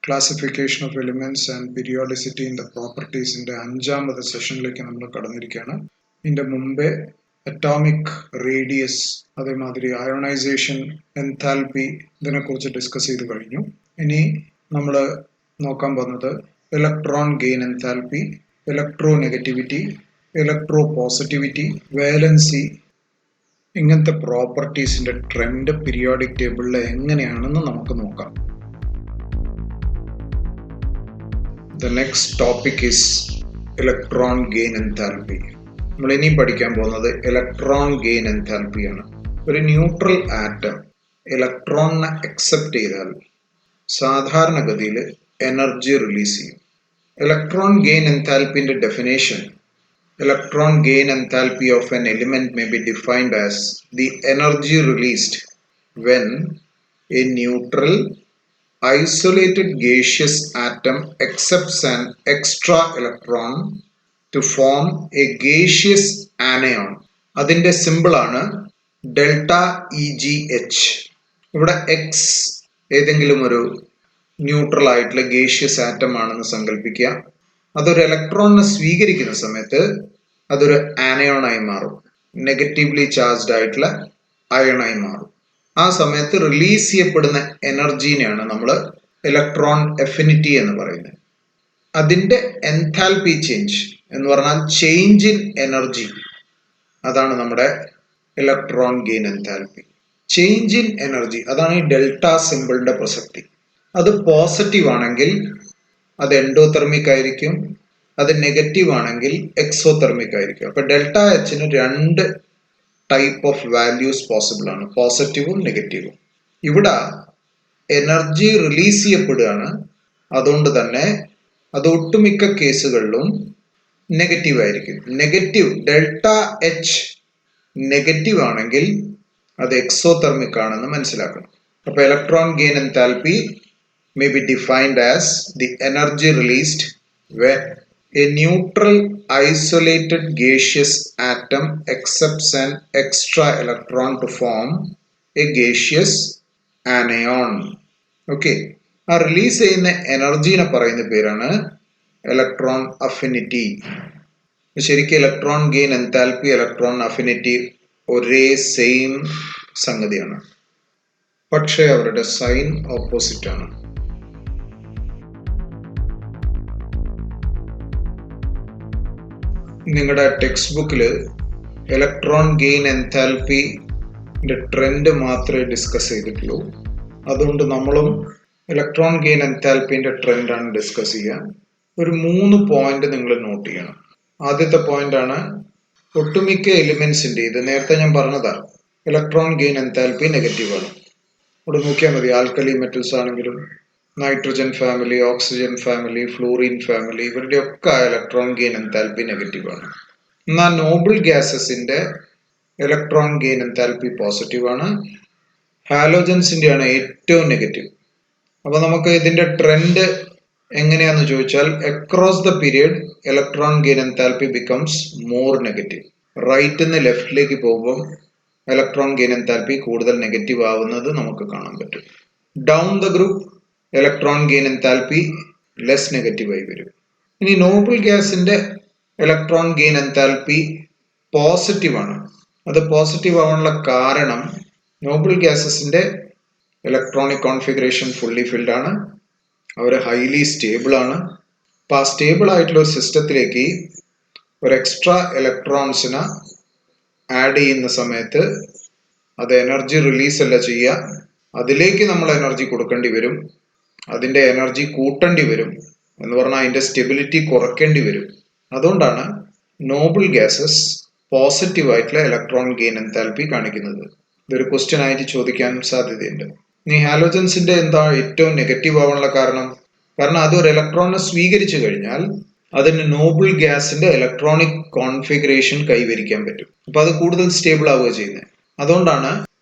Classification of elements and periodicity in the പ്രോപ്പർട്ടീസിന്റെ 5ാമത്തെ സെഷനിലേക്ക് നമ്മൾ കടന്നിരിക്കുകയാണ്. ഇതിന്റെ മുമ്പേ അറ്റോമിക് റേഡിയസ്, അതേമാതിരി അയോണൈസേഷൻ, എൻതാൽപ്പി ഇതിനെക്കുറിച്ച് ഡിസ്കസ് ചെയ്ത് കഴിഞ്ഞു. ഇനി നമ്മൾ നോക്കാൻ പോകുന്നത് electron gain enthalpy, electronegativity, electropositivity, valency, ഇങ്ങനത്തെ പ്രോപ്പർട്ടീസിന്റെ ട്രെൻഡ് പീരിയോഡിക് ടേബിളിൽ എങ്ങനെയാണെന്ന് നമുക്ക് നോക്കാം. The next topic is electron gain enthalpy. നമ്മൾ ഇനി പഠിക്കാൻ പോകുന്നത് ഇലക്ട്രോൺ ഗെയിൻ എൻതാൽപ്പി ആണ്. ഒരു ന്യൂട്രൽ ആറ്റം ഇലക്ട്രോണിനെ അക്സെപ്റ്റ് ചെയ്താൽ സാധാരണഗതിയിൽ എനർജി റിലീസ് ചെയ്യും. ഇലക്ട്രോൺ ഗെയിൻ എൻതാൽപ്പിന്റെ definition: electron gain enthalpy of an element may be defined as the energy released when a neutral isolated gaseous atom accepts an extra electron to form a gaseous anion. അതിന്റെ simple ആണ് delta EgH. ഇവിടെ X ഏതെങ്കിലും ഒരു neutral ആയിട്ടുള്ള gaseous atom ആണെന്ന് സങ്കല്പിക്കുക. അതൊരു ഇലക്ട്രോണിനെ സ്വീകരിക്കുന്ന സമയത്ത് അതൊരു ആനയോണായി മാറും, നെഗറ്റീവ്ലി ചാർജ്ഡ് ആയിട്ടുള്ള അയണായി മാറും. ആ സമയത്ത് റിലീസ് ചെയ്യപ്പെടുന്ന എനർജീനെയാണ് നമ്മൾ ഇലക്ട്രോൺ എഫിനിറ്റി എന്ന് പറയുന്നത്. അതിന്റെ എൻതാൽപ്പി ചേഞ്ച് എന്ന് പറഞ്ഞാൽ ചേഞ്ച് ഇൻ എനർജി, അതാണ് നമ്മുടെ electron gain enthalpy. Change in energy, അതാണ് ഈ ഡെൽറ്റ സിമ്പിളിന്റെ പ്രസക്തി. അത് പോസിറ്റീവ് ആണെങ്കിൽ അത് എൻഡോതെർമിക് ആയിരിക്കും, അത് നെഗറ്റീവ് ആണെങ്കിൽ എക്സോതെർമിക് ആയിരിക്കും. അപ്പൊ ഡെൽറ്റ എച്ചിന് 2 ടൈപ്പ് ഓഫ് വാല്യൂസ് പോസിബിൾ ആണ്, പോസിറ്റീവും നെഗറ്റീവും. ഇവിടെ എനർജി റിലീസ് ചെയ്യപ്പെടുകയാണ്, അതുകൊണ്ട് തന്നെ അത് ഒട്ടുമിക്ക കേസുകളിലും നെഗറ്റീവ് ആയിരിക്കും. നെഗറ്റീവ് ഡെൽറ്റ എച്ച് നെഗറ്റീവ് ആണെങ്കിൽ അത് എക്സോതെർമിക് ആണെന്ന് മനസ്സിലാക്കണം. അപ്പൊ electron gain enthalpy may be defined as the energy released when a neutral isolated gaseous atom accepts an extra electron to form a gaseous anion. Okay, ആ release ചെയ്യുന്ന എനർജീനെ പറയുന്ന പേരാണ് electron affinity. ശരിക്കും electron gain enthalpy, electron affinity ഒരേ same സംഗതിയാണ്, പക്ഷേ അവരുടെ sign opposite ആണ്. നിങ്ങളുടെ ടെക്സ്റ്റ് ബുക്കിൽ ഇലക്ട്രോൺ ഗെയിൻ എൻതാൽപ്പിന്റെ ട്രെൻഡ് മാത്രമേ ഡിസ്കസ് ചെയ്തിട്ടുള്ളൂ. അതുകൊണ്ട് നമ്മളും ഇലക്ട്രോൺ ഗെയിൻ എൻതാൽപ്പിന്റെ ട്രെൻഡാണ് ഡിസ്കസ് ചെയ്യുക. ഒരു 3 പോയിന്റ് നിങ്ങൾ നോട്ട് ചെയ്യണം. ആദ്യത്തെ പോയിന്റ് ആണ് ഒട്ടുമിക്ക എലിമെന്റ്സിന്റെ, ഇത് നേരത്തെ ഞാൻ പറഞ്ഞതാണ്, ഇലക്ട്രോൺ ഗെയിൻ എൻതാൽപ്പി നെഗറ്റീവ് ആണ്. ഇവിടെ നോക്കിയാൽ മതി, ആൽക്കലി മെറ്റൽസ് ആണെങ്കിലും nitrogen family, oxygen family, fluorine family, ഇവരുടെ ഒക്കെ ഇലക്ട്രോൺ ഗെയിൻ എൻതാൽപ്പി നെഗറ്റീവ് ആണ്. എന്നാൽ നോബിൾ ഗ്യാസസിന്റെ ഇലക്ട്രോൺ ഗെയിൻ എൻതാൽപ്പി പോസിറ്റീവ് ആണ്. ഹാലോജൻസിന്റെ ആണ് ഏറ്റവും നെഗറ്റീവ്. അപ്പൊ നമുക്ക് ഇതിന്റെ ട്രെൻഡ് എങ്ങനെയാന്ന് ചോദിച്ചാൽ, across the period electron gain enthalpy becomes more negative. Right നിന്ന് ലെഫ്റ്റിലേക്ക് പോകുമ്പോൾ ഇലക്ട്രോൺ ഗെയിൻ എൻതാൽപ്പി കൂടുതൽ നെഗറ്റീവ് ആവുന്നത് നമുക്ക് കാണാൻ പറ്റും. Down the group electron gain enthalpy less negative ആയി വരും. ഇനി നോബിൾ ഗ്യാസിന്റെ ഇലക്ട്രോൺ ഗെയിൻ എൻതാൽപ്പി പോസിറ്റീവ് ആണ്. അത് പോസിറ്റീവ് ആവാനുള്ള കാരണം നോബിൾ ഗ്യാസസിന്റെ ഇലക്ട്രോണിക് കോൺഫിഗറേഷൻ ഫുള്ളി ഫിൽഡ് ആണ്, അവർ ഹൈലി സ്റ്റേബിൾ ആണ്. അപ്പൊ ആ സ്റ്റേബിൾ ആയിട്ടുള്ള ഒരു സിസ്റ്റത്തിലേക്ക് ഒരു എക്സ്ട്രാ ഇലക്ട്രോൺസിനെ ആഡ് ചെയ്യുന്ന സമയത്ത് അത് എനർജി റിലീസ് അല്ല ചെയ്യുക, അതിലേക്ക് നമ്മൾ എനർജി കൊടുക്കേണ്ടി വരും, അതിന്റെ എനർജി കൂട്ടേണ്ടി വരും, എന്ന് പറഞ്ഞാൽ അതിന്റെ സ്റ്റെബിലിറ്റി കുറയ്ക്കേണ്ടി വരും. അതുകൊണ്ടാണ് നോബിൾ ഗ്യാസസ് പോസിറ്റീവ് ആയിട്ടുള്ള ഇലക്ട്രോൺ ഗെയിൻ എൻതാൽപ്പി കാണിക്കുന്നത്. ഇതൊരു ക്വസ്റ്റ്യൻ ആയിട്ട് ചോദിക്കാൻ സാധ്യതയുണ്ട്. ഇനി ഹാലോജൻസിന്റെ എന്താ ഏറ്റവും നെഗറ്റീവ് ആവാനുള്ള കാരണം? കാരണം അതൊരു ഇലക്ട്രോണിനെ സ്വീകരിച്ചു കഴിഞ്ഞാൽ അതിന് നോബിൾ ഗ്യാസിന്റെ ഇലക്ട്രോണിക് കോൺഫിഗറേഷൻ കൈവരിക്കാൻ പറ്റും. അപ്പൊ അത് കൂടുതൽ സ്റ്റേബിൾ ആവുക ചെയ്യുന്നത്. അതുകൊണ്ടാണ്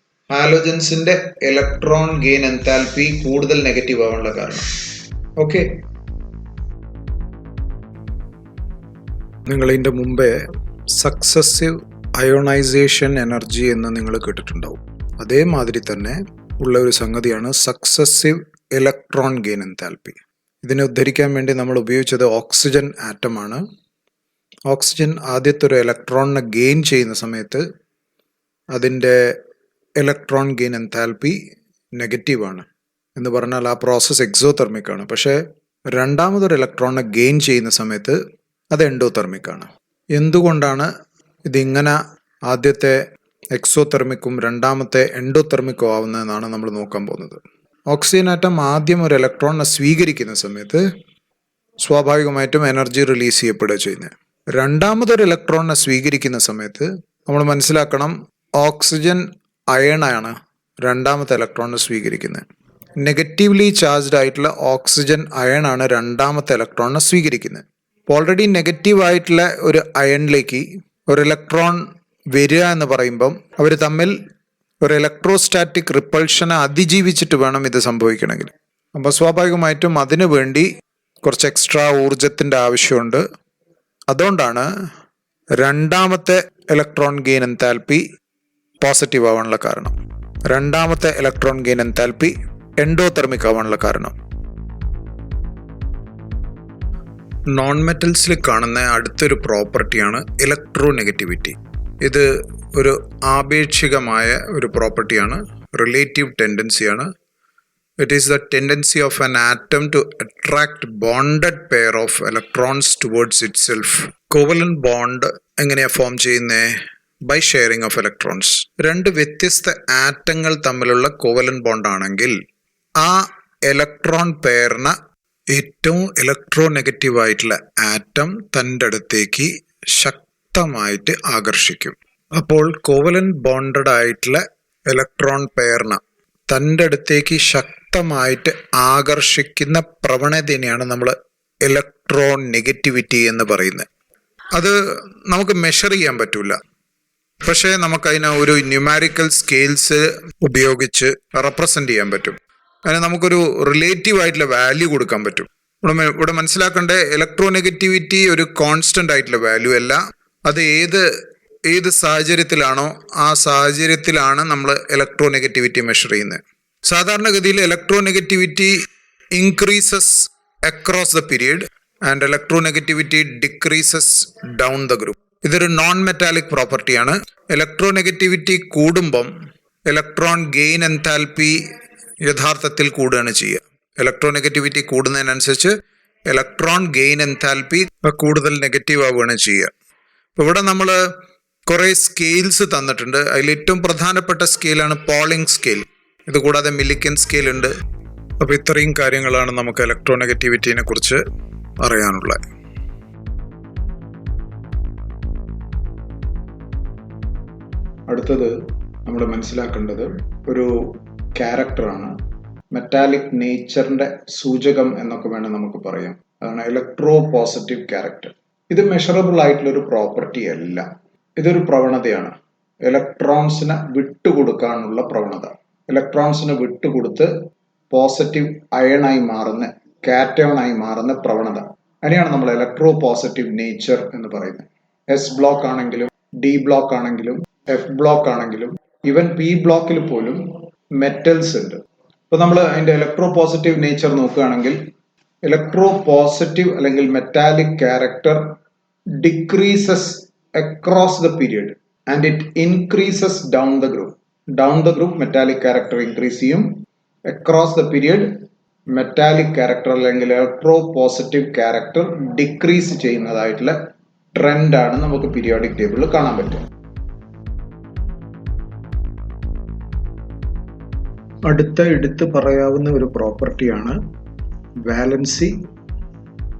ഹാലോജൻസിന്റെ ഇലക്ട്രോൺ ഗെയിൻ എൻതാൽപ്പി കൂടുതൽ നെഗറ്റീവ് ആവാനുള്ള കാരണം. ഓക്കെ, നിങ്ങൾ ഇതിന്റെ മുമ്പേ സക്സസീവ് അയോണൈസേഷൻ എനർജി എന്ന് നിങ്ങൾ കേട്ടിട്ടുണ്ടാവും. അതേമാതിരി തന്നെ ഉള്ള ഒരു സംഗതിയാണ് സക്സസീവ് ഇലക്ട്രോൺ ഗെയിൻ എൻതാൽപ്പി. ഇതിനെ ഉദ്ധരിക്കാൻ വേണ്ടി നമ്മൾ ഉപയോഗിച്ചത് ഓക്സിജൻ ആറ്റമാണ്. ഓക്സിജൻ ആദ്യത്തെ ഒരു ഇലക്ട്രോണിനെ ഗെയിൻ ചെയ്യുന്ന സമയത്ത് അതിൻ്റെ ഇലക്ട്രോൺ ഗെയിൻ എൻതാൽപ്പി നെഗറ്റീവാണ്. എന്ന് പറഞ്ഞാൽ ആ പ്രോസസ്സ് എക്സോതെർമിക് ആണ്. പക്ഷേ രണ്ടാമതൊരു ഇലക്ട്രോണിനെ ഗെയിൻ ചെയ്യുന്ന സമയത്ത് അത് എൻഡോതെർമിക് ആണ്. എന്തുകൊണ്ടാണ് ഇതിങ്ങനെ ആദ്യത്തെ എക്സോതെർമിക്കും രണ്ടാമത്തെ എൻഡോതെർമിക്കും ആവുന്നതെന്നാണ് നമ്മൾ നോക്കാൻ പോകുന്നത്. ഓക്സിജൻ ആറ്റം ആദ്യം ഒരു ഇലക്ട്രോണിനെ സ്വീകരിക്കുന്ന സമയത്ത് സ്വാഭാവികമായിട്ടും എനർജി റിലീസ് ചെയ്യപ്പെടുക ചെയ്യുന്നത്. രണ്ടാമതൊരു ഇലക്ട്രോണിനെ സ്വീകരിക്കുന്ന സമയത്ത് നമ്മൾ മനസ്സിലാക്കണം, ഓക്സിജൻ അയണാണ് രണ്ടാമത്തെ ഇലക്ട്രോണിനെ സ്വീകരിക്കുന്നത്. നെഗറ്റീവ്ലി ചാർജ്ഡ് ആയിട്ടുള്ള ഓക്സിജൻ അയണാണ് രണ്ടാമത്തെ ഇലക്ട്രോണിനെ സ്വീകരിക്കുന്നത്. അപ്പോൾ ഓൾറെഡി നെഗറ്റീവ് ആയിട്ടുള്ള ഒരു അയണിലേക്ക് ഒരു ഇലക്ട്രോൺ വരിക എന്ന് പറയുമ്പം അവർ തമ്മിൽ ഒരു ഇലക്ട്രോസ്റ്റാറ്റിക് റിപ്പൾഷനെ അതിജീവിച്ചിട്ട് വേണം ഇത് സംഭവിക്കണമെങ്കിൽ. അപ്പോൾ സ്വാഭാവികമായിട്ടും അതിനു വേണ്ടി കുറച്ച് എക്സ്ട്രാ ഊർജത്തിൻ്റെ ആവശ്യമുണ്ട്. അതുകൊണ്ടാണ് രണ്ടാമത്തെ ഇലക്ട്രോൺ ഗെയിൻ എൻതാൽപ്പി പോസിറ്റീവ് ആവാനുള്ള കാരണം. രണ്ടാമത്തെ ഇലക്ട്രോൺ ഗെയിൻ എൻതാൽപ്പി എൻഡോതെർമിക് ആവാനുള്ള കാരണം. നോൺ മെറ്റൽസിൽ കാണുന്ന അടുത്തൊരു പ്രോപ്പർട്ടിയാണ് ഇലക്ട്രോ നെഗറ്റിവിറ്റി. ഇത് ഒരു ആപേക്ഷികമായ ഒരു പ്രോപ്പർട്ടിയാണ്, റിലേറ്റീവ് ടെൻഡൻസിയാണ്. It is the tendency of an atom to attract bonded pair of electrons towards itself. Covalent bond എങ്ങനെയാണ് ഫോം ചെയ്യുന്നത്? By sharing of electrons. രണ്ട് വ്യത്യസ്ത ആറ്റങ്ങൾ തമ്മിലുള്ള കോവലന്റ് ബോണ്ട് ആണെങ്കിൽ ആ ഇലക്ട്രോൺ പെയറിന് ഏറ്റവും ഇലക്ട്രോ നെഗറ്റീവ് ആയിട്ടുള്ള ആറ്റം തൻ്റെ അടുത്തേക്ക് ശക്തമായിട്ട് ആകർഷിക്കും. അപ്പോൾ കോവലന്റ് ബോണ്ടഡ് ആയിട്ടുള്ള ഇലക്ട്രോൺ പെയറിന് തൻ്റെ അടുത്തേക്ക് ശക്തമായിട്ട് ആകർഷിക്കുന്ന പ്രവണതയാണ് നമ്മൾ ഇലക്ട്രോൺ നെഗറ്റിവിറ്റി എന്ന് പറയുന്നത്. അത് നമുക്ക് മെഷർ ചെയ്യാൻ പറ്റില്ല, പക്ഷേ നമുക്കതിനെ ഒരു ന്യൂമാരിക്കൽ സ്കെയിൽസ് ഉപയോഗിച്ച് റെപ്രസെൻ്റ് ചെയ്യാൻ പറ്റും. അതിന് നമുക്കൊരു റിലേറ്റീവ് ആയിട്ടുള്ള വാല്യൂ കൊടുക്കാൻ പറ്റും. ഇവിടെ മനസ്സിലാക്കേണ്ട, ഇലക്ട്രോ നെഗറ്റിവിറ്റി ഒരു കോൺസ്റ്റന്റ് ആയിട്ടുള്ള വാല്യൂ അല്ല. അത് ഏത് സാഹചര്യത്തിലാണോ ആ സാഹചര്യത്തിലാണ് നമ്മൾ ഇലക്ട്രോ നെഗറ്റിവിറ്റി മെഷർ ചെയ്യുന്നത്. സാധാരണഗതിയിൽ electro negativity increases across the period and electro negativity decreases down the group. ഇതൊരു നോൺ മെറ്റാലിക് പ്രോപ്പർട്ടിയാണ്. ഇലക്ട്രോ നെഗറ്റിവിറ്റി കൂടുമ്പം ഇലക്ട്രോൺ ഗെയിൻ എൻതാൽപ്പി യഥാർത്ഥത്തിൽ കൂടുകയാണ് ചെയ്യുക. ഇലക്ട്രോ നെഗറ്റിവിറ്റി കൂടുന്നതിനനുസരിച്ച് ഇലക്ട്രോൺ ഗെയിൻ എൻതാൽപ്പി കൂടുതൽ നെഗറ്റീവ് ആവുകയാണ് ചെയ്യുക. അപ്പോൾ ഇവിടെ നമ്മൾ കുറേ സ്കെയിൽസ് തന്നിട്ടുണ്ട്. അതിൽ ഏറ്റവും പ്രധാനപ്പെട്ട സ്കെയിലാണ് പോളിംഗ് സ്കെയിൽ. ഇത് കൂടാതെ മില്ലിക്കൻ സ്കെയിൽ ഉണ്ട്. അപ്പോൾ ഇത്രയും കാര്യങ്ങളാണ് നമുക്ക് ഇലക്ട്രോ നെഗറ്റിവിറ്റിനെ കുറിച്ച് അറിയാനുള്ളത്. അടുത്തത് നമ്മൾ മനസ്സിലാക്കേണ്ടത് ഒരു ക്യാരക്ടറാണ്. മെറ്റാലിക് നേച്ചറിന്റെ സൂചകം എന്നൊക്കെ വേണം നമുക്ക് പറയാം. അതാണ് ഇലക്ട്രോ പോസിറ്റീവ് ക്യാരക്ടർ. ഇത് മെഷറബിൾ ആയിട്ടുള്ള ഒരു പ്രോപ്പർട്ടി അല്ല, ഇതൊരു പ്രവണതയാണ്. ഇലക്ട്രോൺസിനെ വിട്ടുകൊടുക്കാനുള്ള പ്രവണത. ഇലക്ട്രോൺസിനെ വിട്ടുകൊടുത്ത് പോസിറ്റീവ് അയണായി മാറുന്ന, കാറ്റയോണായി മാറുന്ന പ്രവണത. അതിനെയാണ് നമ്മൾ ഇലക്ട്രോ പോസിറ്റീവ് നേച്ചർ എന്ന് പറയുന്നത്. എസ് ബ്ലോക്ക് ആണെങ്കിലും ഡി ബ്ലോക്ക് ആണെങ്കിലും എഫ് ബ്ലോക്ക് ആണെങ്കിലും ഈവൻ പി ബ്ലോക്കിൽ പോലും മെറ്റൽസ് ഉണ്ട്. ഇപ്പൊ നമ്മൾ അതിന്റെ ഇലക്ട്രോ പോസിറ്റീവ് നേച്ചർ നോക്കുകയാണെങ്കിൽ ഇലക്ട്രോ പോസിറ്റീവ് അല്ലെങ്കിൽ metallic character decreases across the period and it increases down the group. Down the group metallic character increase ചെയ്യും. അക്രോസ് ദ പീരിയഡ് മെറ്റാലിക് ക്യാരക്ടർ അല്ലെങ്കിൽ ഇലക്ട്രോ പോസിറ്റീവ് ക്യാരക്ടർ ഡിക്രീസ് ചെയ്യുന്നതായിട്ടുള്ള ട്രെൻഡാണ് നമുക്ക് പീരിയോഡിക് ടേബിളിൽ കാണാൻ പറ്റും. അടുത്ത എടുത്ത് പറയാവുന്ന ഒരു പ്രോപ്പർട്ടിയാണ് വാലൻസി.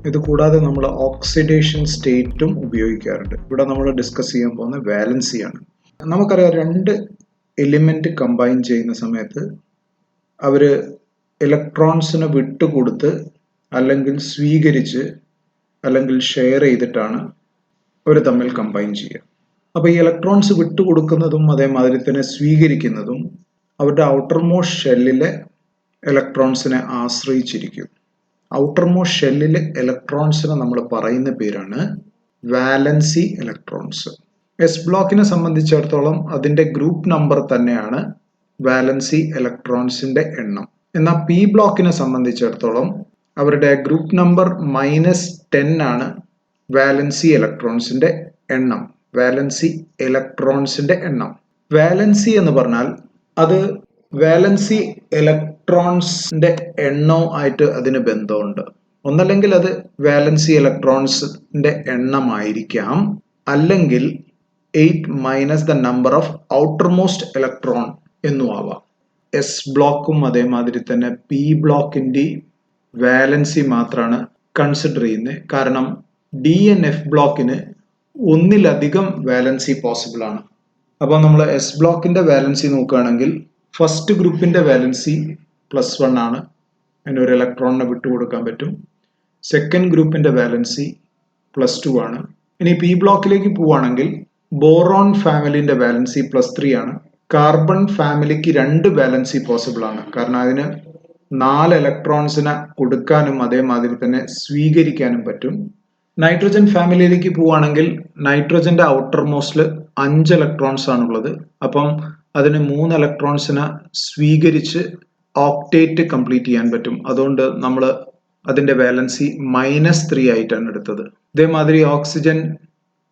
ഇത് കൂടാതെ നമ്മൾ ഓക്സിഡേഷൻ സ്റ്റേറ്റും ഉപയോഗിക്കാറുണ്ട്. ഇവിടെ നമ്മൾ ഡിസ്കസ് ചെയ്യാൻ പോകുന്ന വാലൻസിയാണ്. നമുക്കറിയാം, രണ്ട് എലിമെന്റ് കമ്പൈൻ ചെയ്യുന്ന സമയത്ത് അവർ ഇലക്ട്രോൺസിനെ വിട്ടുകൊടുത്ത് അല്ലെങ്കിൽ സ്വീകരിച്ച് അല്ലെങ്കിൽ ഷെയർ ചെയ്തിട്ടാണ് അവർ തമ്മിൽ കമ്പൈൻ ചെയ്യുക. അപ്പോൾ ഈ ഇലക്ട്രോൺസ് വിട്ടുകൊടുക്കുന്നതും അതേമാതിരി തന്നെ സ്വീകരിക്കുന്നതും അവരുടെ ഔട്ടർമോസ്റ്റ് ഷെല്ലിലെ ഇലക്ട്രോൺസിനെ ആശ്രയിച്ചിരിക്കും. ഔട്ടർമോസ്റ്റ് ഷെല്ലിലെ ഇലക്ട്രോൺസിനെ നമ്മൾ പറയുന്ന പേരാണ് വാലൻസി ഇലക്ട്രോൺസ്. എസ് ബ്ലോക്കിനെ സംബന്ധിച്ചിടത്തോളം അതിൻ്റെ ഗ്രൂപ്പ് നമ്പർ തന്നെയാണ് വാലൻസി ഇലക്ട്രോൺസിന്റെ എണ്ണം. എന്നാൽ പി ബ്ലോക്കിനെ സംബന്ധിച്ചിടത്തോളം അവരുടെ ഗ്രൂപ്പ് നമ്പർ -10 ആണ് വാലൻസി ഇലക്ട്രോൺസിന്റെ എണ്ണം. വാലൻസി ഇലക്ട്രോൺസിന്റെ എണ്ണം. വാലൻസി എന്ന് പറഞ്ഞാൽ അത് വാലൻസി ഇലക്ട്രോൺസിന്റെ എണ്ണവും ആയിട്ട് അതിന് ബന്ധമുണ്ട്. ഒന്നല്ലെങ്കിൽ അത് വാലൻസി ഇലക്ട്രോൺസിന്റെ എണ്ണമായിരിക്കാം, അല്ലെങ്കിൽ 8 minus the number of outermost electron എന്നും ആവാം. എസ് ബ്ലോക്കും അതേമാതിരി തന്നെ പി ബ്ലോക്കിന്റെ വാലൻസി മാത്രമാണ് കൺസിഡർ ചെയ്യുന്നത്. കാരണം ഡി എൻ എഫ് ബ്ലോക്കിന് ഒന്നിലധികം വാലൻസി പോസിബിൾ ആണ്. അപ്പോൾ നമ്മൾ എസ് ബ്ലോക്കിന്റെ വാലൻസി നോക്കുകയാണെങ്കിൽ ഫസ്റ്റ് ഗ്രൂപ്പിന്റെ വാലൻസി +1 ആണ്, അതിന് ഒരു ഇലക്ട്രോണിനെ വിട്ടുകൊടുക്കാൻ പറ്റും. സെക്കൻഡ് ഗ്രൂപ്പിന്റെ വാലൻസി +2 ആണ്. ഇനി പി ബ്ലോക്കിലേക്ക് പോവുകയാണെങ്കിൽ ബോറോൺ ഫാമിലിന്റെ വാലൻസി +3 ആണ്. കാർബൺ ഫാമിലിക്ക് 2 വാലൻസി പോസിബിൾ ആണ്, കാരണം അതിന് 4 ഇലക്ട്രോൺസിനെ കൊടുക്കാനും അതേമാതിരി തന്നെ സ്വീകരിക്കാനും പറ്റും. നൈട്രജൻ ഫാമിലിയിലേക്ക് പോവുകയാണെങ്കിൽ നൈട്രജന്റെ ഔട്ടർ മോസ്റ്റിൽ 5 ഇലക്ട്രോൺസ് ആണുള്ളത്. അപ്പം അതിന് 3 ഇലക്ട്രോൺസിനെ സ്വീകരിച്ച് ഓക്ടേറ്റ് കംപ്ലീറ്റ് ചെയ്യാൻ പറ്റും. അതുകൊണ്ട് നമ്മൾ അതിന്റെ വാലൻസി -3 ആയിട്ടാണ് എടുത്തത്. ഇതേമാതിരി ഓക്സിജൻ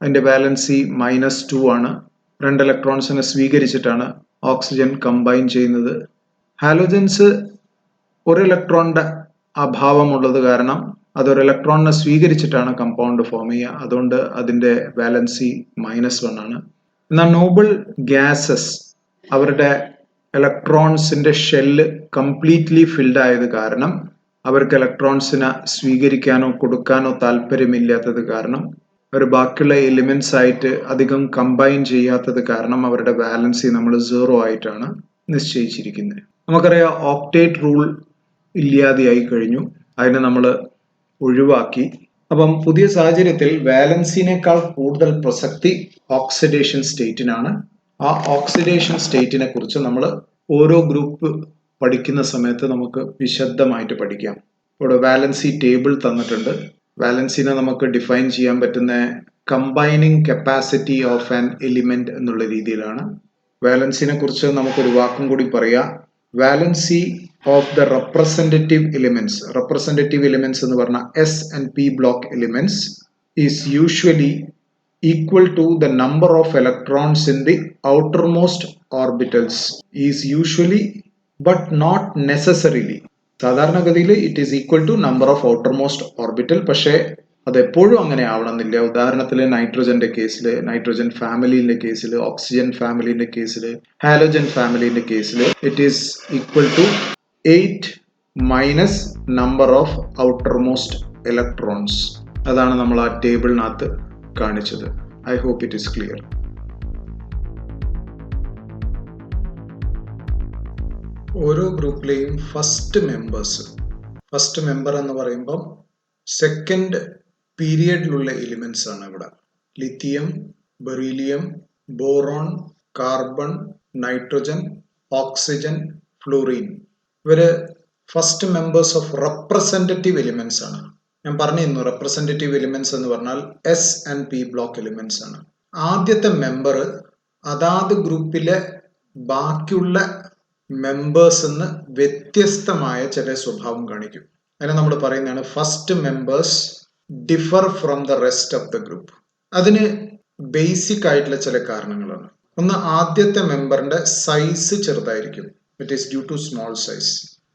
അതിന്റെ വാലൻസി -2 ആണ്. 2 ഇലക്ട്രോൺസിനെ സ്വീകരിച്ചിട്ടാണ് ഓക്സിജൻ കമ്പൈൻ ചെയ്യുന്നത്. ഹാലോജൻസ് ഒരു ഇലക്ട്രോണിന്റെ അഭാവമുള്ളത് കാരണം അതൊരു ഇലക്ട്രോണിനെ സ്വീകരിച്ചിട്ടാണ് കമ്പൗണ്ട് ഫോം ചെയ്യുക. അതുകൊണ്ട് അതിന്റെ വാലൻസി -1 ആണ്. എന്നാൽ നോബിൾ ഗ്യാസസ് അവരുടെ ഇലക്ട്രോൺസിന്റെ ഷെല്ല് കംപ്ലീറ്റ്ലി ഫിൽഡ് ആയത് കാരണം, അവർക്ക് ഇലക്ട്രോൺസിനെ സ്വീകരിക്കാനോ കൊടുക്കാനോ താല്പര്യമില്ലാത്തത് കാരണം, അവർ ബാക്കിയുള്ള എലിമെന്റ്സ് ആയിട്ട് അധികം കമ്പൈൻ ചെയ്യാത്തത് കാരണം അവരുടെ വാലൻസി നമ്മൾ 0 ആയിട്ടാണ് നിശ്ചയിച്ചിരിക്കുന്നത്. നമുക്കറിയാം ഓക്ടേറ്റ് റൂൾ ഇല്ലാതെയായി കഴിഞ്ഞു, അതിനെ നമ്മൾ ഒഴിവാക്കി. അപ്പം പുതിയ സാഹചര്യത്തിൽ വാലൻസിനേക്കാൾ കൂടുതൽ പ്രസക്തി ഓക്സിഡേഷൻ സ്റ്റേറ്റിനാണ്. ആ ഓക്സിഡേഷൻ സ്റ്റേറ്റിനെ കുറിച്ച് നമ്മൾ ഓരോ ഗ്രൂപ്പ് പഠിക്കുന്ന സമയത്ത് നമുക്ക് വിശദമായിട്ട് പഠിക്കാം. ഇവിടെ വാലൻസി ടേബിൾ തന്നിട്ടുണ്ട്. വാലൻസിനെ നമുക്ക് ഡിഫൈൻ ചെയ്യാൻ പറ്റുന്ന combining capacity of an element എന്നുള്ള രീതിയിലാണ്. വാലൻസിനെ കുറിച്ച് നമുക്കൊരു വാക്കും കൂടി പറയാം. Valency of the representative elements എന്ന് പറഞ്ഞാൽ S and P block elements is usually equal to the number of electrons in the outermost orbitals is usually but not necessarily. സാധാരണഗതിയിൽ it is equal to number of outermost orbital. പക്ഷേ അത് എപ്പോഴും അങ്ങനെ ആവണമെന്നില്ല. ഉദാഹരണത്തിൽ നൈട്രജന്റെ കേസിൽ, നൈട്രജൻ ഫാമിലിന്റെ കേസിൽ, oxygen ഫാമിലിന്റെ കേസിൽ, ഹാലോജൻ ഫാമിലിന്റെ കേസിൽ it is equal to 8 minus number of outermost electrons. അതാണ് നമ്മൾ ആ ടേബിളിനകത്ത് കാണിച്ചത്. I hope it is clear. ഓരോ ഗ്രൂപ്പിലെയും ഫസ്റ്റ് മെമ്പർ എന്ന് പറയുമ്പോൾ സെക്കൻഡ് പീരിയഡിലുള്ള എലിമെന്റ്സ് ആണ്. ഇവിടെ lithium, beryllium, boron, carbon, nitrogen, oxygen, fluorine, ഇവര് first members of representative elements ആണ്. ഞാൻ പറഞ്ഞിരുന്നു റെപ്രസെന്റേറ്റീവ് എലിമെന്റ്സ് എന്ന് പറഞ്ഞാൽ S and P block elements ആണ്. ആദ്യത്തെ മെമ്പർ അതാത് ഗ്രൂപ്പിലെ ബാക്കിയുള്ള മെമ്പേഴ്സ് എന്ന് വ്യത്യസ്തമായ ചില സ്വഭാവം കാണിക്കും. അതിനെ നമ്മൾ പറയുന്നതാണ് first members differ from the rest of the group. അതിന് ബേസിക് ആയിട്ടുള്ള ചില കാരണങ്ങളാണ്. ഒന്ന്, ആദ്യത്തെ മെമ്പറിന്റെ സൈസ് ചെറുതായിരിക്കും. It is due to small size.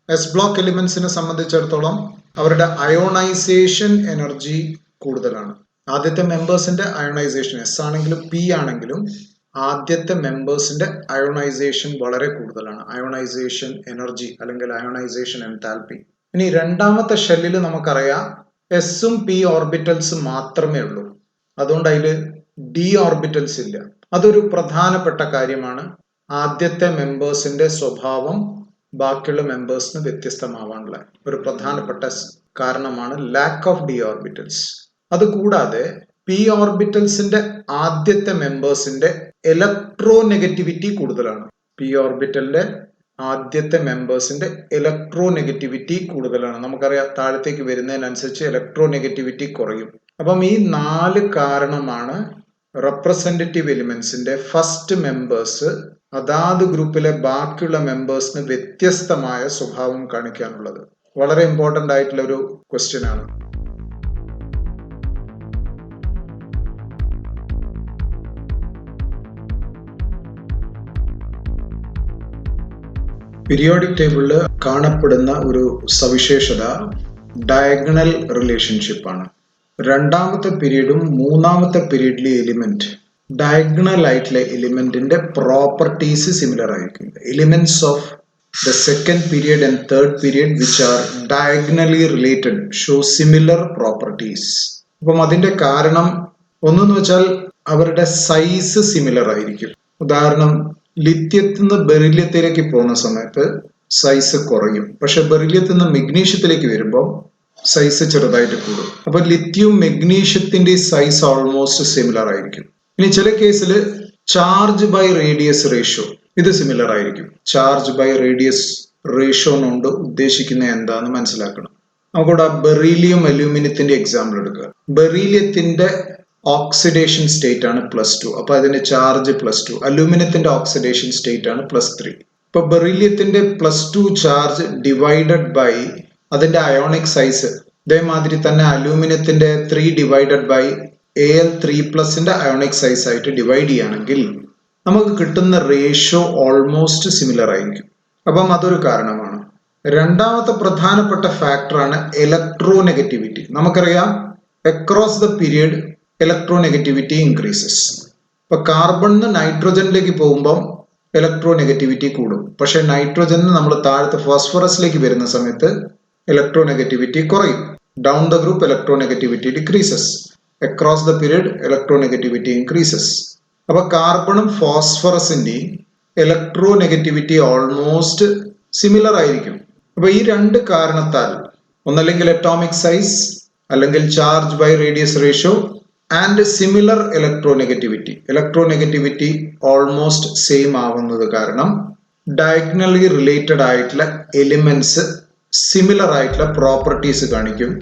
S block എലിമെന്റ്സിനെ സംബന്ധിച്ചിടത്തോളം അവരുടെ അയോണൈസേഷൻ എനർജി കൂടുതലാണ്. ആദ്യത്തെ മെമ്പേഴ്സിന്റെ അയോണൈസേഷൻ എസ് ആണെങ്കിലും പി ആണെങ്കിലും ആദ്യത്തെ മെമ്പേഴ്സിന്റെ അയോണൈസേഷൻ വളരെ കൂടുതലാണ്. അയോണൈസേഷൻ എനർജി അല്ലെങ്കിൽ അയോണൈസേഷൻ എൻതാൽപ്പി. ഇനി രണ്ടാമത്തെ ഷെല്ലിൽ നമുക്കറിയാം എസും പി ഓർബിറ്റൽസ് മാത്രമേ ഉള്ളൂ. അതുകൊണ്ട് അതിൽ ഡി ഓർബിറ്റൽസ് ഇല്ല. അതൊരു പ്രധാനപ്പെട്ട കാര്യമാണ്. ആദ്യത്തെ മെമ്പേഴ്സിന്റെ സ്വഭാവം ബാക്കിയുള്ള മെമ്പേഴ്സിന് വ്യത്യസ്തമാവാനുള്ള ഒരു പ്രധാനപ്പെട്ട കാരണമാണ് ലാക്ക് ഓഫ് ഡി ഓർബിറ്റൽസ്. അതുകൂടാതെ പി ഓർബിറ്റൽസിന്റെ ആദ്യത്തെ മെമ്പേഴ്സിന്റെ ഇലക്ട്രോ നെഗറ്റിവിറ്റി കൂടുതലാണ്. പി ഓർബിറ്റലിന്റെ ആദ്യത്തെ മെമ്പേഴ്സിന്റെ ഇലക്ട്രോ നെഗറ്റിവിറ്റി കൂടുതലാണ്. നമുക്കറിയാം താഴത്തേക്ക് വരുന്നതിനനുസരിച്ച് ഇലക്ട്രോ നെഗറ്റിവിറ്റി കുറയും. അപ്പം ഈ 4 കാരണമാണ് റെപ്രസെന്റേറ്റീവ് എലിമെന്റ്സിന്റെ ഫസ്റ്റ് മെമ്പേഴ്സ് അതാത് ഗ്രൂപ്പിലെ ബാക്കിയുള്ള മെമ്പേഴ്സിന് വ്യത്യസ്തമായ സ്വഭാവം കാണിക്കാനുള്ളത്. വളരെ ഇമ്പോർട്ടൻ്റ് ആയിട്ടുള്ള ഒരു ക്വസ്റ്റ്യൻ ആണ്. പീരിയോഡിക് ടേബിളിൽ കാണപ്പെടുന്ന ഒരു സവിശേഷത ഡയഗണൽ റിലേഷൻഷിപ്പ് ആണ്. രണ്ടാമത്തെ പീരീഡും മൂന്നാമത്തെ പീരീഡിലെ എലിമെന്റ് ഡയഗണൽ ആയിട്ടുള്ള എലിമെന്റിന്റെ പ്രോപ്പർട്ടീസ് സിമിലർ ആയിരിക്കും. Elements of the second period and third period which are diagonally related show similar properties. അപ്പം അതിന്റെ കാരണം ഒന്നെന്ന് വെച്ചാൽ അവരുടെ സൈസ് സിമിലർ ആയിരിക്കും. ഉദാഹരണം, ലിത്യത്തിൽ നിന്ന് ബെറിലിയത്തിലേക്ക് പോകുന്ന സമയത്ത് സൈസ് കുറയും, പക്ഷെ ബെറിലിയത്തിൽ നിന്ന് മെഗ്നീഷ്യത്തിലേക്ക് വരുമ്പോൾ സൈസ് ചെറുതായിട്ട് കൂടും. അപ്പൊ ലിത്യം മെഗ്നീഷ്യത്തിന്റെ സൈസ് ഓൾമോസ്റ്റ് സിമിലർ ആയിരിക്കും. ഇനി ചില കേസിൽ ചാർജ് ബൈ റേഡിയസ് റേഷ്യോ ഇത് സിമിലർ ആയിരിക്കും. ചാർജ് ബൈ റേഡിയസ് റേഷ്യോ കൊണ്ട് ഉദ്ദേശിക്കുന്നത് എന്താന്ന് മനസ്സിലാക്കണം. നമുക്കിവിടെ ബെറീലിയം അലൂമിനിയത്തിന്റെ എക്സാമ്പിൾ എടുക്കുക. ബെറീലിയത്തിന്റെ ഓക്സിഡേഷൻ സ്റ്റേറ്റ് ആണ് +2, അപ്പൊ അതിന്റെ ചാർജ് +2. അലൂമിനിയത്തിന്റെ ഓക്സിഡേഷൻ സ്റ്റേറ്റ് ആണ് +3. ഇപ്പൊ ബെറീലിയത്തിന്റെ +2 ചാർജ് ഡിവൈഡഡ് ബൈ അതിന്റെ അയോണിക് സൈസ്, അതേമാതിരി തന്നെ അലൂമിനിയത്തിന്റെ 3 divided by Al3+ ionic size ആയിട്ട് ഡിവൈഡ് ചെയ്യുകയാണെങ്കിൽ നമുക്ക് കിട്ടുന്ന റേഷ്യോ ഓൾമോസ്റ്റ് സിമിലർ ആയിരിക്കും. അപ്പം അതൊരു കാരണമാണ്. രണ്ടാമത്തെ പ്രധാനപ്പെട്ട ഫാക്ടറാണ് ഇലക്ട്രോനെഗറ്റിവിറ്റി. നമുക്കറിയാം across the period electronegativity increases. ഇപ്പൊ കാർബണിന് നൈട്രോജനിലേക്ക് പോകുമ്പോൾ ഇലക്ട്രോനെഗറ്റിവിറ്റി കൂടും, പക്ഷെ നൈട്രോജനിന് നമ്മൾ താഴത്തെ ഫോസ്ഫറസിലേക്ക് വരുന്ന സമയത്ത് ഇലക്ട്രോനെഗറ്റിവിറ്റി കുറയും. Down the group electronegativity decreases. Across the period electronegativity increases. അപ്പൊ കാർബണും ഫോസ്ഫറസിന്റെയും ഇലക്ട്രോനെഗറ്റിവിറ്റി ഓൾമോസ്റ്റ് സിമിലർ ആയിരിക്കും. അപ്പൊ ഈ രണ്ട് കാരണത്താൽ, ഒന്നല്ലെങ്കിൽ അറ്റോമിക് സൈസ്, അല്ലെങ്കിൽ charge by radius ratio and similar electronegativity almost same ആവുന്നത് കാരണം ഡയഗണലി റിലേറ്റഡ് ആയിട്ടുള്ള എലിമെന്റ്സ് സിമിലർ ആയിട്ടുള്ള പ്രോപ്പർട്ടീസ് കാണിക്കും.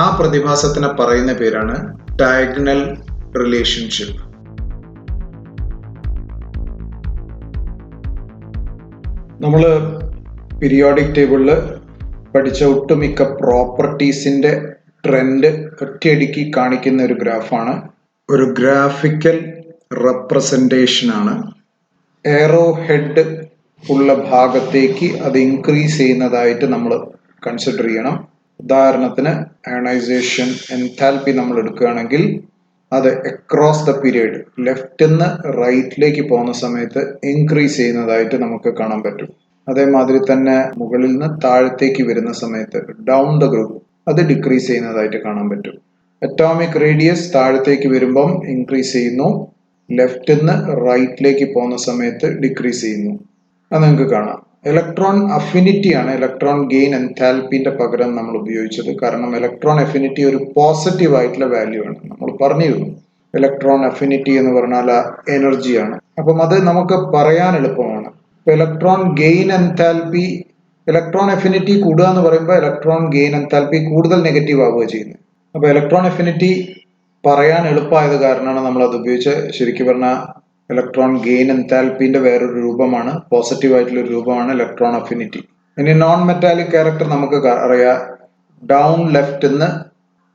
ആ പ്രതിഭാസത്തിനെ പറയുന്ന പേരാണ് ഡയഗണൽ റിലേഷൻഷിപ്പ്. നമ്മൾ പീരിയോഡിക് ടേബിളിൽ പഠിച്ച ഒട്ടുമിക്ക പ്രോപ്പർട്ടീസിന്റെ ട്രെൻഡ് ഒറ്റയടിക്ക് കാണിക്കുന്ന ഒരു ഗ്രാഫാണ്. ഒരു ഗ്രാഫിക്കൽ റെപ്രസെൻറ്റേഷൻ ആണ്. എയറോ ഹെഡ് ഉള്ള ഭാഗത്തേക്ക് അത് ഇൻക്രീസ് ചെയ്യുന്നതായിട്ട് നമ്മൾ കൺസിഡർ ചെയ്യണം. ഉദാഹരണത്തിന് അയണൈസേഷൻ എൻതാൽപ്പി നമ്മൾ എടുക്കുകയാണെങ്കിൽ അത് അക്രോസ് ദ പീരിയഡ് ലെഫ്റ്റിൽ നിന്ന് റൈറ്റിലേക്ക് പോകുന്ന സമയത്ത് ഇൻക്രീസ് ചെയ്യുന്നതായിട്ട് നമുക്ക് കാണാൻ പറ്റും. അതേമാതിരി തന്നെ മുകളിൽ നിന്ന് താഴത്തേക്ക് വരുന്ന സമയത്ത് ഡൗൺ ദ ഗ്രൂപ്പ് അത് ഡിക്രീസ് ചെയ്യുന്നതായിട്ട് കാണാൻ പറ്റും. അറ്റോമിക് റേഡിയസ് താഴത്തേക്ക് വരുമ്പം ഇൻക്രീസ് ചെയ്യുന്നു, ലെഫ്റ്റിൽ നിന്ന് റൈറ്റിലേക്ക് പോകുന്ന സമയത്ത് ഡിക്രീസ് ചെയ്യുന്നു. അത് നിങ്ങൾക്ക് കാണാം. ഇലക്ട്രോൺ അഫിനിറ്റി ആണ് ഇലക്ട്രോൺ ഗെയിൻ എൻതാൽപ്പിന്റെ പകരം നമ്മൾ ഉപയോഗിച്ചത്. കാരണം ഇലക്ട്രോൺ അഫിനിറ്റി ഒരു പോസിറ്റീവ് ആയിട്ടുള്ള വാല്യൂ ആണ്. നമ്മൾ പറഞ്ഞിരുന്നു ഇലക്ട്രോൺ അഫിനിറ്റി എന്ന് പറഞ്ഞാൽ എനർജിയാണ്. അപ്പം അത് നമുക്ക് പറയാൻ എളുപ്പമാണ്. Electron gain enthalpy, electron affinity കൂടുക എന്ന് പറയുമ്പോൾ ഇലക്ട്രോൺ ഗെയിൻ എൻതാൽപ്പി കൂടുതൽ നെഗറ്റീവ് ആവുക ചെയ്യുന്നത്. അപ്പൊ ഇലക്ട്രോൺ അഫിനിറ്റി പറയാൻ എളുപ്പമായത് കാരണമാണ് നമ്മൾ അത് ഉപയോഗിച്ച്. ശരിക്കും പറഞ്ഞാൽ ഇലക്ട്രോൺ ഗെയിൻ എൻതാൽപ്പിന്റെ വേറൊരു രൂപമാണ്, പോസിറ്റീവ് ആയിട്ടുള്ള ഒരു രൂപമാണ് ഇലക്ട്രോൺ അഫിനിറ്റി. ഇനി നോൺ മെറ്റാലിക് ക്യാരക്ടർ നമുക്ക് അറിയാം. ഡൗൺ ലെഫ്റ്റിൽ നിന്ന്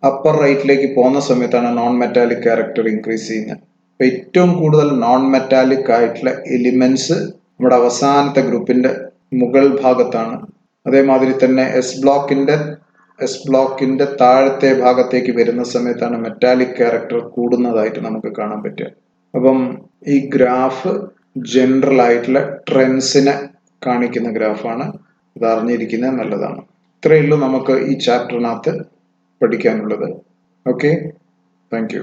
അപ്പർ റൈറ്റിലേക്ക് പോകുന്ന സമയത്താണ് നോൺ മെറ്റാലിക് ക്യാരക്ടർ ഇൻക്രീസ് ചെയ്യുന്നത്. അപ്പൊ ഏറ്റവും കൂടുതൽ നോൺ മെറ്റാലിക് ആയിട്ടുള്ള എലിമെന്റ്സ് നമ്മുടെ അവസാനത്തെ ഗ്രൂപ്പിന്റെ മുകൾ ഭാഗത്താണ്. അതേമാതിരി തന്നെ എസ് ബ്ലോക്കിന്റെ താഴത്തെ ഭാഗത്തേക്ക് വരുന്ന സമയത്താണ് മെറ്റാലിക് ക്യാരക്ടർ കൂടുന്നതായിട്ട് നമുക്ക് കാണാൻ പറ്റുക. അപ്പം ഈ ഗ്രാഫ് ജനറൽ ആയിട്ടുള്ള ട്രെൻഡ്സിനെ കാണിക്കുന്ന ഗ്രാഫാണ്. ഇത് അറിഞ്ഞിരിക്കുന്നത് നല്ലതാണ്. ഇത്രയേ ഉള്ളൂ നമുക്ക് ഈ ചാപ്റ്ററിനകത്ത് പഠിക്കാനുള്ളത്. Okay, thank you.